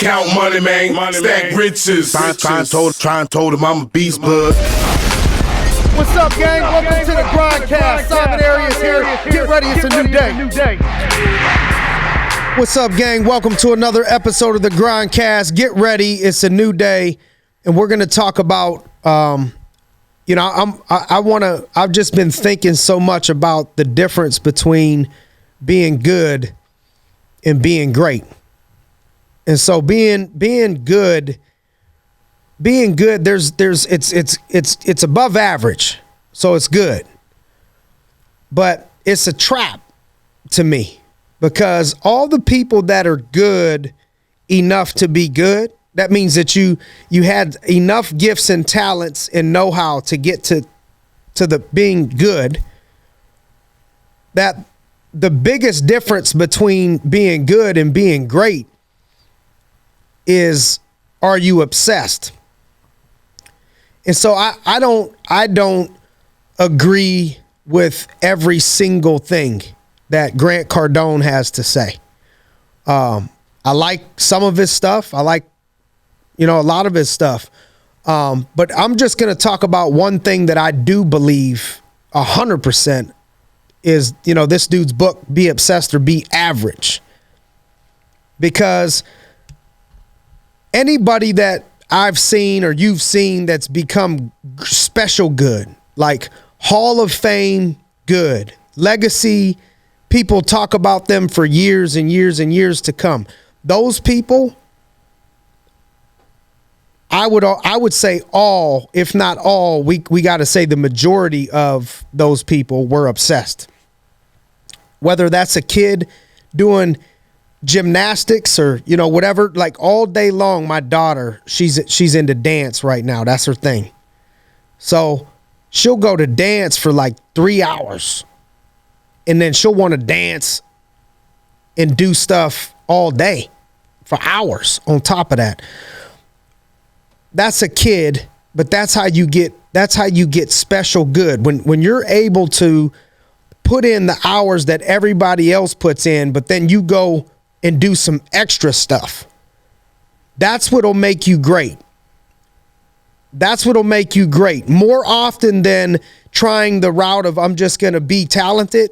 Count money, man. Stack riches. Try and told him I'm a beast, bud. What's up, gang? Welcome to the G.R.I.N.D. Simon Arias here. Get ready, it's a new day. What's up, gang? Welcome to another episode of the G.R.I.N.D. Get ready, it's a new day, and we're gonna talk about. I've just been thinking so much about the difference between being good and being great, and so being good. Being good, it's above average, so it's good. But it's a trap to me because all the people that are good enough to be good, that means that you had enough gifts and talents and know-how to get to the being good. That the biggest difference between being good and being great is, are you obsessed? And so I don't agree with every single thing that Grant Cardone has to say. I like some of his stuff. I like, a lot of his stuff. But I'm just going to talk about one thing that I do believe 100% is, this dude's book, Be Obsessed or Be Average. Because anybody that I've seen or you've seen that's become special good, like Hall of Fame good, legacy, people talk about them for years and years and years to come. Those people, I would say all, if not all, we got to say the majority of those people were obsessed. Whether that's a kid doing gymnastics or whatever, like all day long. My daughter, she's into dance right now. That's her thing. So she'll go to dance for like 3 hours and then she'll want to dance and do stuff all day for hours on top of that. That's a kid, but that's how you get special good when you're able to put in the hours that everybody else puts in, but then you go and do some extra stuff. That's what'll make you great. That's what'll make you great. More often than trying the route of I'm just going to be talented.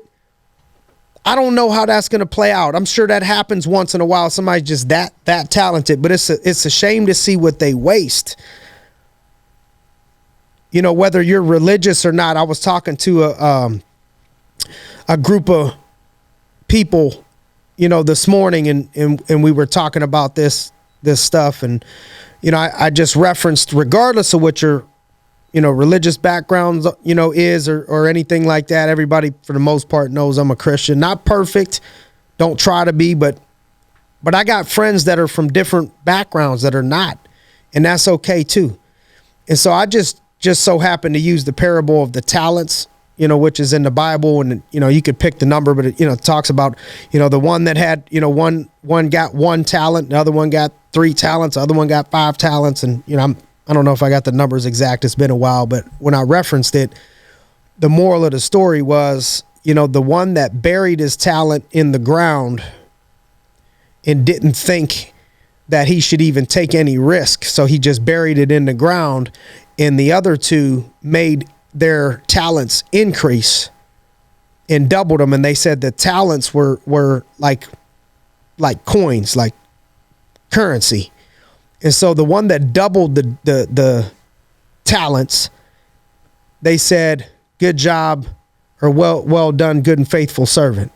I don't know how that's going to play out. I'm sure that happens once in a while. Somebody's just that talented, but it's a shame to see what they waste. Whether you're religious or not. I was talking to a group of people this morning and we were talking about this stuff. And, I just referenced, regardless of what your, religious background, is or anything like that, everybody for the most part knows I'm a Christian. Not perfect. Don't try to be, but I got friends that are from different backgrounds that are not. And that's okay too. And so I just so happen to use the parable of the talents, which is in the Bible, and, you could pick the number, but it talks about, the one that had, one got 1 talent, the other one got 3 talents, the other one got 5 talents. And, I don't know if I got the numbers exact. It's been a while, but when I referenced it, the moral of the story was, the one that buried his talent in the ground and didn't think that he should even take any risk. So he just buried it in the ground, and the other 2 made their talents increase and doubled them. And they said the talents were like coins, like currency. And so the one that doubled the talents, they said, good job, or well done, good and faithful servant.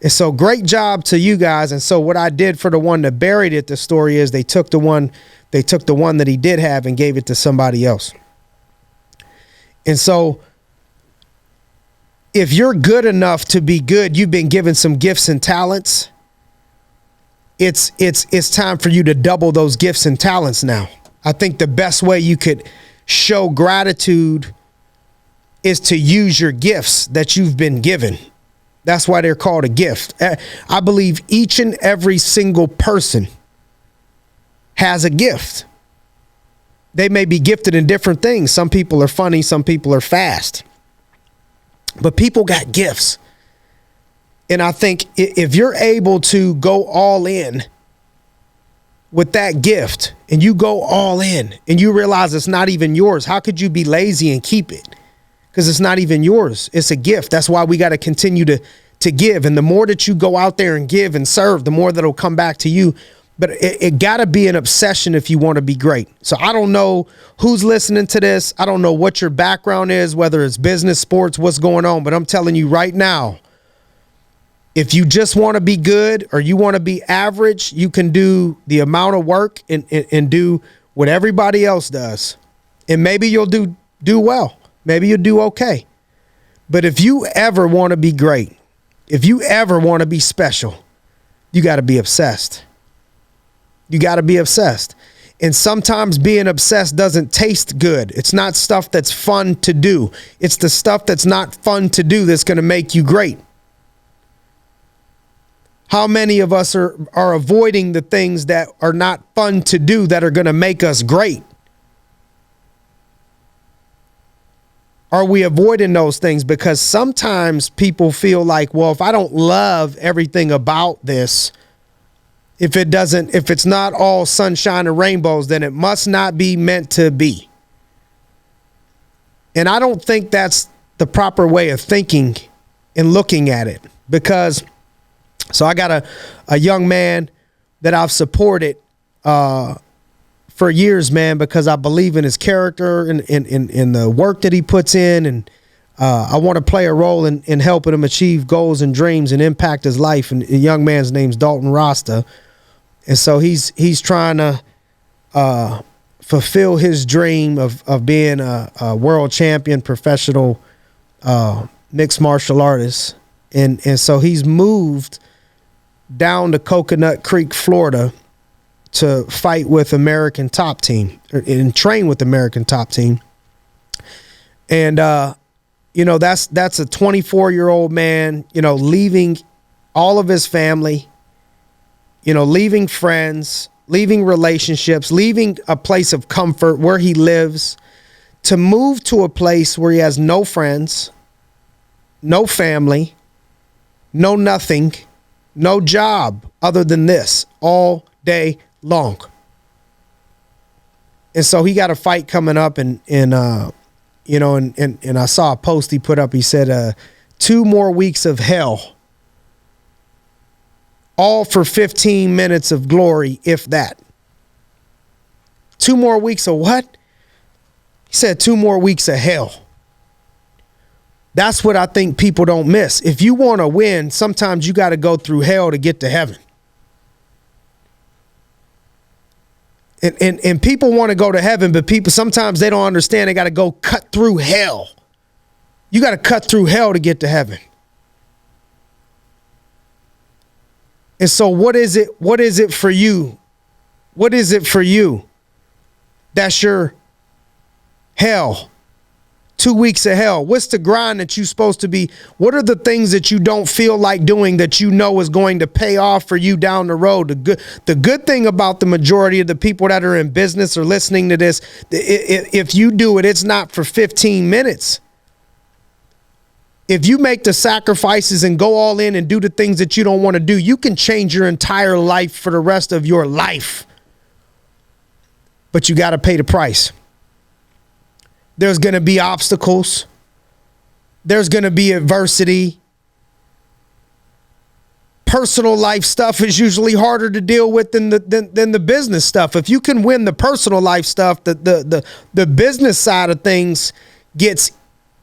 And so great job to you guys. And so what I did for the one that buried it, the story is they took the one that he did have and gave it to somebody else. And so if you're good enough to be good, you've been given some gifts and talents. It's time for you to double those gifts and talents now. I think the best way you could show gratitude is to use your gifts that you've been given. That's why they're called a gift. I believe each and every single person has a gift. They may be gifted in different things. Some people are funny, some people are fast. But people got gifts. And I think if you're able to go all in with that gift and you go all in and you realize it's not even yours, how could you be lazy and keep it? Because it's not even yours. It's a gift. That's why we got to continue to give. And the more that you go out there and give and serve, the more that'll come back to you. But it got to be an obsession if you want to be great. So I don't know who's listening to this. I don't know what your background is, whether it's business, sports, what's going on. But I'm telling you right now, if you just want to be good or you want to be average, you can do the amount of work and do what everybody else does. And maybe you'll do well. Maybe you'll do okay. But if you ever want to be great, if you ever want to be special, you got to be obsessed. You got to be obsessed. And sometimes being obsessed doesn't taste good. It's not stuff that's fun to do. It's the stuff that's not fun to do that's going to make you great. How many of us are avoiding the things that are not fun to do that are going to make us great? Are we avoiding those things? Because sometimes people feel like, well, if I don't love everything about this, if it's not all sunshine and rainbows, then it must not be meant to be. And I don't think that's the proper way of thinking and looking at it. Because, so I got a young man that I've supported for years, man, because I believe in his character and in the work that he puts in. And I want to play a role in helping him achieve goals and dreams and impact his life. And the young man's name's Dalton Rasta. And so he's trying to fulfill his dream of being a world champion professional mixed martial artist. And so he's moved down to Coconut Creek, Florida, to fight with American Top Team and train with American Top Team. And, that's a 24-year-old man, leaving all of his family, leaving friends, leaving relationships, leaving a place of comfort where he lives to move to a place where he has no friends, no family, no nothing, no job other than this all day long. And so he got a fight coming up and I saw a post he put up. He said, 2 more weeks of hell, all for 15 minutes of glory, if that. 2 more weeks of what? He said 2 more weeks of hell. That's what I think people don't miss. If you want to win, sometimes you got to go through hell to get to heaven. And people want to go to heaven, but people, sometimes they don't understand they got to go cut through hell. You got to cut through hell to get to heaven. And so what is it for you? What is it for you? That's your hell. 2 weeks of hell. What's the grind that you're supposed to be? What are the things that you don't feel like doing that you know is going to pay off for you down the road? The good thing about the majority of the people that are in business or listening to this, if you do it, it's not for 15 minutes. If you make the sacrifices and go all in and do the things that you don't want to do, you can change your entire life for the rest of your life. But you got to pay the price. There's going to be obstacles. There's going to be adversity. Personal life stuff is usually harder to deal with than the business stuff. If you can win the personal life stuff, the business side of things gets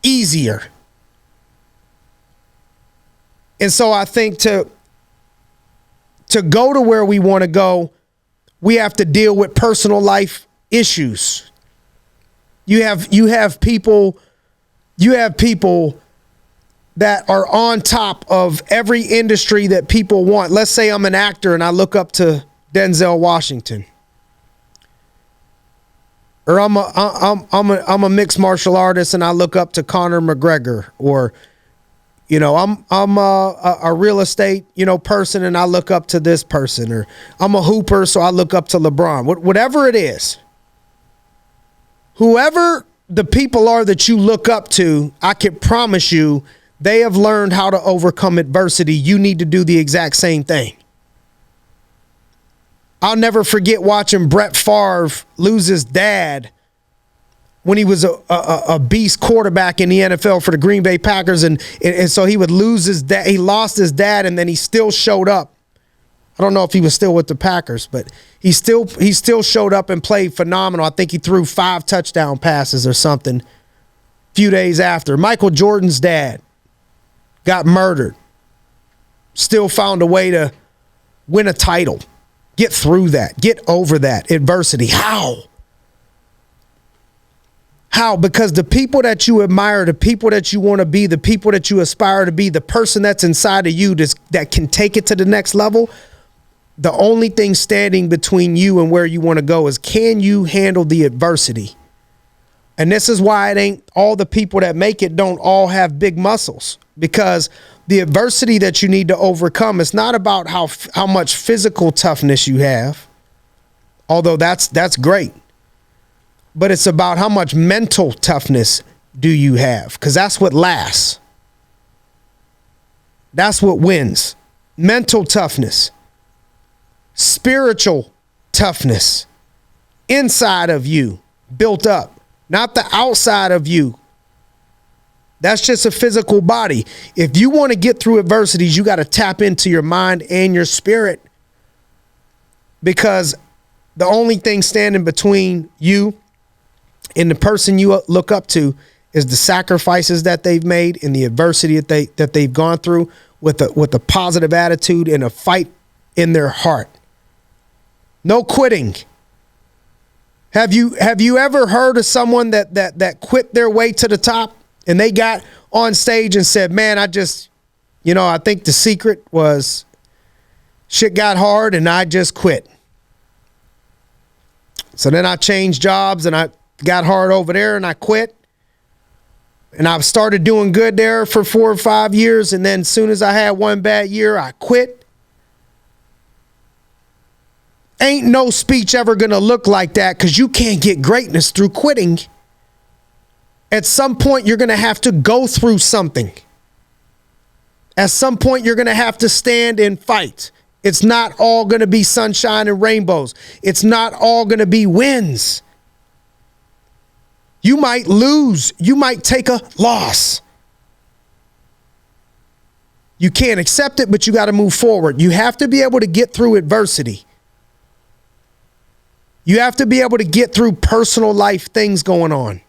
easier. And so I think to go to where we want to go, we have to deal with personal life issues. You have people that are on top of every industry that people want. Let's say I'm an actor and I look up to Denzel Washington, or I'm a mixed martial artist and I look up to Conor McGregor, or I'm a real estate person and I look up to this person, or I'm a hooper so I look up to LeBron. Whatever it is. Whoever the people are that you look up to, I can promise you, they have learned how to overcome adversity. You need to do the exact same thing. I'll never forget watching Brett Favre lose his dad when he was a beast quarterback in the NFL for the Green Bay Packers. And so he would lose his dad. He lost his dad, and then he still showed up. I don't know if he was still with the Packers, but he still showed up and played phenomenal. I think he threw 5 touchdown passes or something a few days after. Michael Jordan's dad got murdered. Still found a way to win a title. Get through that. Get over that adversity. How? How? Because the people that you admire, the people that you want to be, the people that you aspire to be, the person that's inside of you that can take it to the next level, the only thing standing between you and where you want to go is, can you handle the adversity? And this is why it ain't all the people that make it don't all have big muscles, because the adversity that you need to overcome is not about how much physical toughness you have, although that's great. But it's about how much mental toughness do you have, because that's what lasts. That's what wins. Mental toughness, spiritual toughness, inside of you, built up, not the outside of you. That's just a physical body. If you want to get through adversities, you got to tap into your mind and your spirit, because the only thing standing between you and the person you look up to is the sacrifices that they've made and the adversity that they've gone through with a positive attitude and a fight in their heart. No quitting. Have you ever heard of someone that quit their way to the top and they got on stage and said, man, I think the secret was shit got hard and I just quit. So then I changed jobs and I got hard over there and I quit. And I've started doing good there for 4 or 5 years. And then as soon as I had one bad year, I quit. Ain't no speech ever going to look like that, because you can't get greatness through quitting. At some point, you're going to have to go through something. At some point, you're going to have to stand and fight. It's not all going to be sunshine and rainbows. It's not all going to be wins. You might lose. You might take a loss. You can't accept it, but you got to move forward. You have to be able to get through adversity. You have to be able to get through personal life things going on.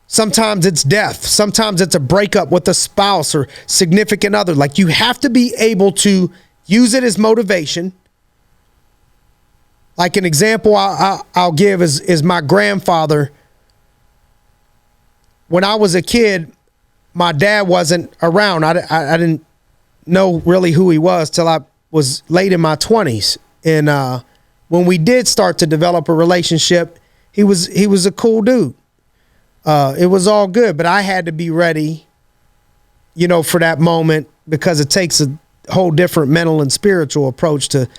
Sometimes it's death. Sometimes it's a breakup with a spouse or significant other. Like, you have to be able to use it as motivation. Like, an example I'll give is my grandfather. When I was a kid, my dad wasn't around. I didn't know really who he was till I was late in my 20s. And when we did start to develop a relationship, he was a cool dude. It was all good, but I had to be ready, for that moment, because it takes a whole different mental and spiritual approach to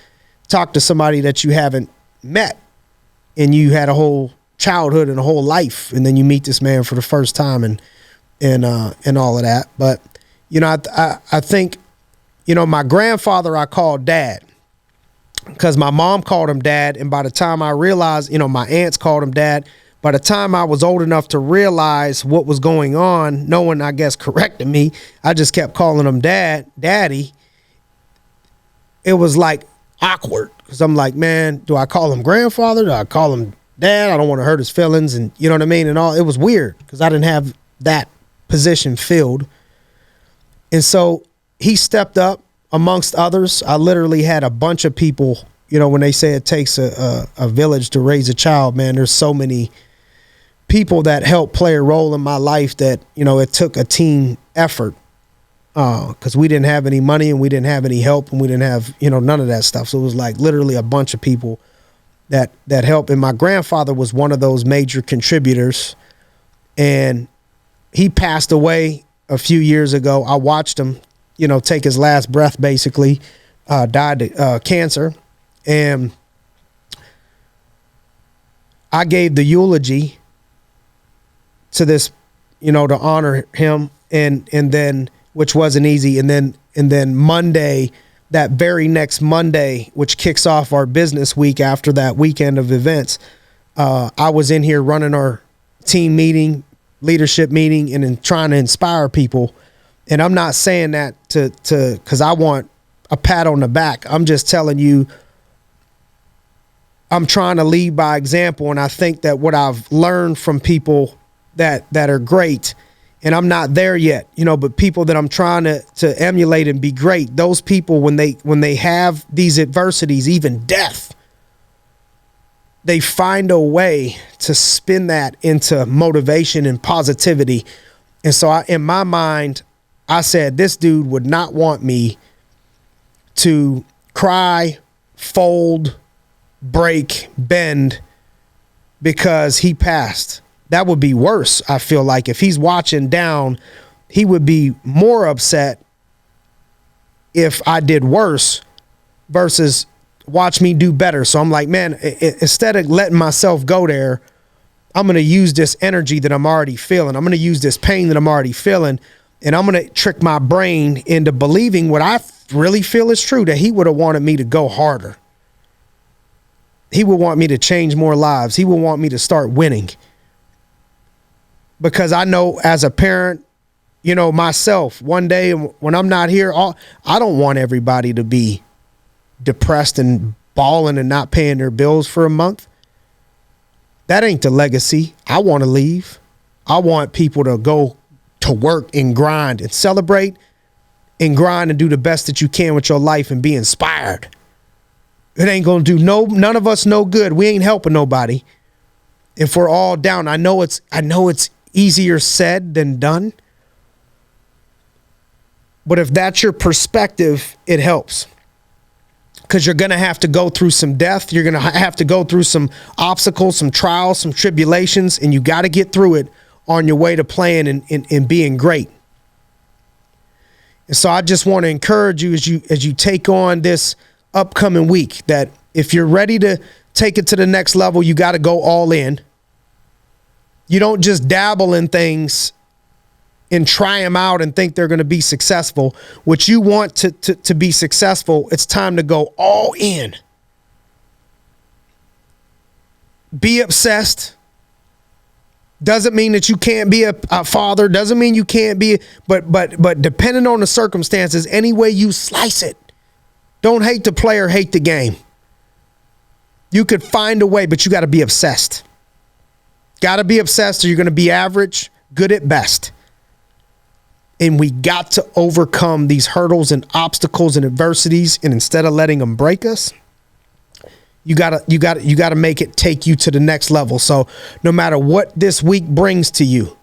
talk to somebody that you haven't met, and you had a whole childhood and a whole life, and then you meet this man for the first time and all of that. But I think my grandfather I called Dad, because my mom called him Dad, and by the time I realized, my aunts called him Dad. By the time I was old enough to realize what was going on, no one, I guess, corrected me. I just kept calling him Daddy. It was like awkward, because I'm like, man, do I call him grandfather? Do I call him Dad? I don't want to hurt his feelings, and you know what I mean? And all, it was weird, because I didn't have that position filled. And so he stepped up amongst others. I literally had a bunch of people, when they say it takes a village to raise a child, man, there's so many people that helped play a role in my life that, it took a team effort, because we didn't have any money and we didn't have any help and we didn't have, none of that stuff. So it was like literally a bunch of people that helped. And my grandfather was one of those major contributors, and he passed away a few years ago. I watched him, take his last breath, basically, died of cancer. And I gave the eulogy to this, to honor him, and then, which wasn't easy. And then Monday, that very next Monday, which kicks off our business week after that weekend of events, I was in here running our team meeting, leadership meeting, and then trying to inspire people. And I'm not saying that to because I want a pat on the back. I'm just telling you, I'm trying to lead by example. And I think that what I've learned from people that are great, and I'm not there yet, but people that I'm trying to emulate and be great, those people, when they have these adversities, even death, they find a way to spin that into motivation and positivity. And so in my mind, I said, this dude would not want me to cry, fold, break, bend because he passed. That would be worse. I feel like if he's watching down, he would be more upset if I did worse versus watch me do better. So I'm like, man, instead of letting myself go there, I'm going to use this energy that I'm already feeling. I'm going to use this pain that I'm already feeling, and I'm going to trick my brain into believing what I really feel is true, that he would have wanted me to go harder. He would want me to change more lives. He would want me to start winning. Because I know as a parent, myself, one day when I'm not here, I don't want everybody to be depressed and bawling and not paying their bills for a month. That ain't the legacy I want to leave. I want people to go to work and grind and celebrate and grind and do the best that you can with your life and be inspired. It ain't going to do none of us no good. We ain't helping nobody if we're all down. I know it's easier said than done. But if that's your perspective, it helps. Because you're going to have to go through some death. You're going to have to go through some obstacles, some trials, some tribulations, and you got to get through it on your way to playing and being great. And so I just want to encourage you as you take on this upcoming week, that if you're ready to take it to the next level, you got to go all in. You don't just dabble in things and try them out and think they're going to be successful. What you want to be successful, it's time to go all in. Be obsessed. Doesn't mean that you can't be a father. Doesn't mean you can't be, but depending on the circumstances, any way you slice it, don't hate the player, hate the game. You could find a way, but you got to be obsessed. Got to be obsessed or you're going to be average, good at best. And we got to overcome these hurdles and obstacles and adversities. And instead of letting them break us, you gotta make it take you to the next level. So no matter what this week brings to you,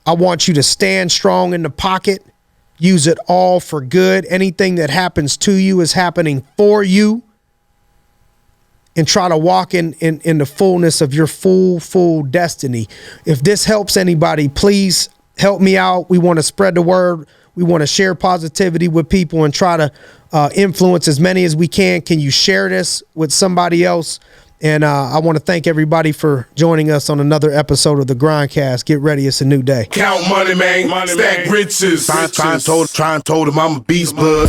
I want you to stand strong in the pocket, use it all for good. Anything that happens to you is happening for you. And try to walk in the fullness of your full destiny. If this helps anybody, please help me out. We want to spread the word. We want to share positivity with people and try to influence as many as we can. Can you share this with somebody else? And I want to thank everybody for joining us on another episode of the Grindcast. Get ready. It's a new day. Count money, man. Stack riches. Try and told him I'm a beast, bud.